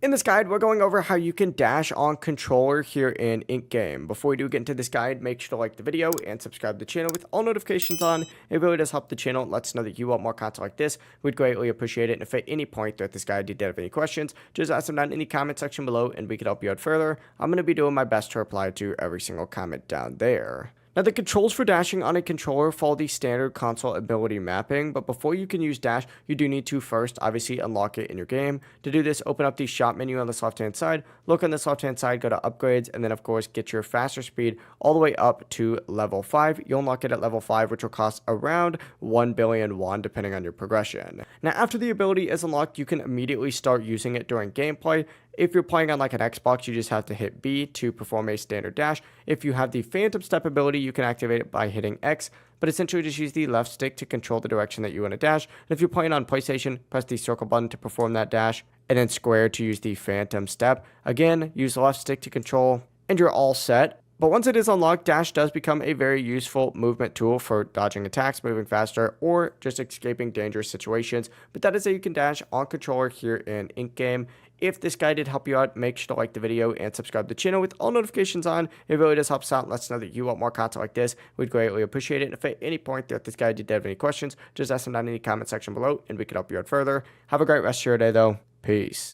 In this guide, we're going over how you can dash on controller here in Ink Game. Before we do get into this guide, make sure to like the video and subscribe to the channel with all notifications on. It really does help the channel and lets us know that you want more content like this. We'd greatly appreciate it. And if at any point throughout this guide you did have any questions, just ask them down in the comment section below and we can help you out further. I'm going to be doing my best to reply to every single comment down there. Now, the controls for dashing on a controller follow the standard console ability mapping, but before you can use dash, you do need to first obviously unlock it in your game. To do this, open up the shop menu on this left-hand side, look on this left-hand side, go to upgrades, and then of course get your faster speed all the way up to level 5. You'll unlock it at level 5, which will cost around 1 billion won depending on your progression. Now, after the ability is unlocked, you can immediately start using it during gameplay. If you're playing on like an Xbox, you just have to hit B to perform a standard dash. If you have the Phantom Step ability, you can activate it by hitting X, but essentially just use the left stick to control the direction that you want to dash. And if you're playing on PlayStation, press the circle button to perform that dash, and then square to use the Phantom Step. Again, use the left stick to control, and you're all set. But once it is unlocked, dash does become a very useful movement tool for dodging attacks, moving faster, or just escaping dangerous situations. But that is how you can dash on controller here in Ink Game. If this guide did help you out, make sure to like the video and subscribe to the channel with all notifications on. It really does help us out and lets us know that you want more content like this. We'd greatly appreciate it. And if at any point throughout this guide you did have any questions, just ask them down in the comment section below and we can help you out further. Have a great rest of your day though. Peace.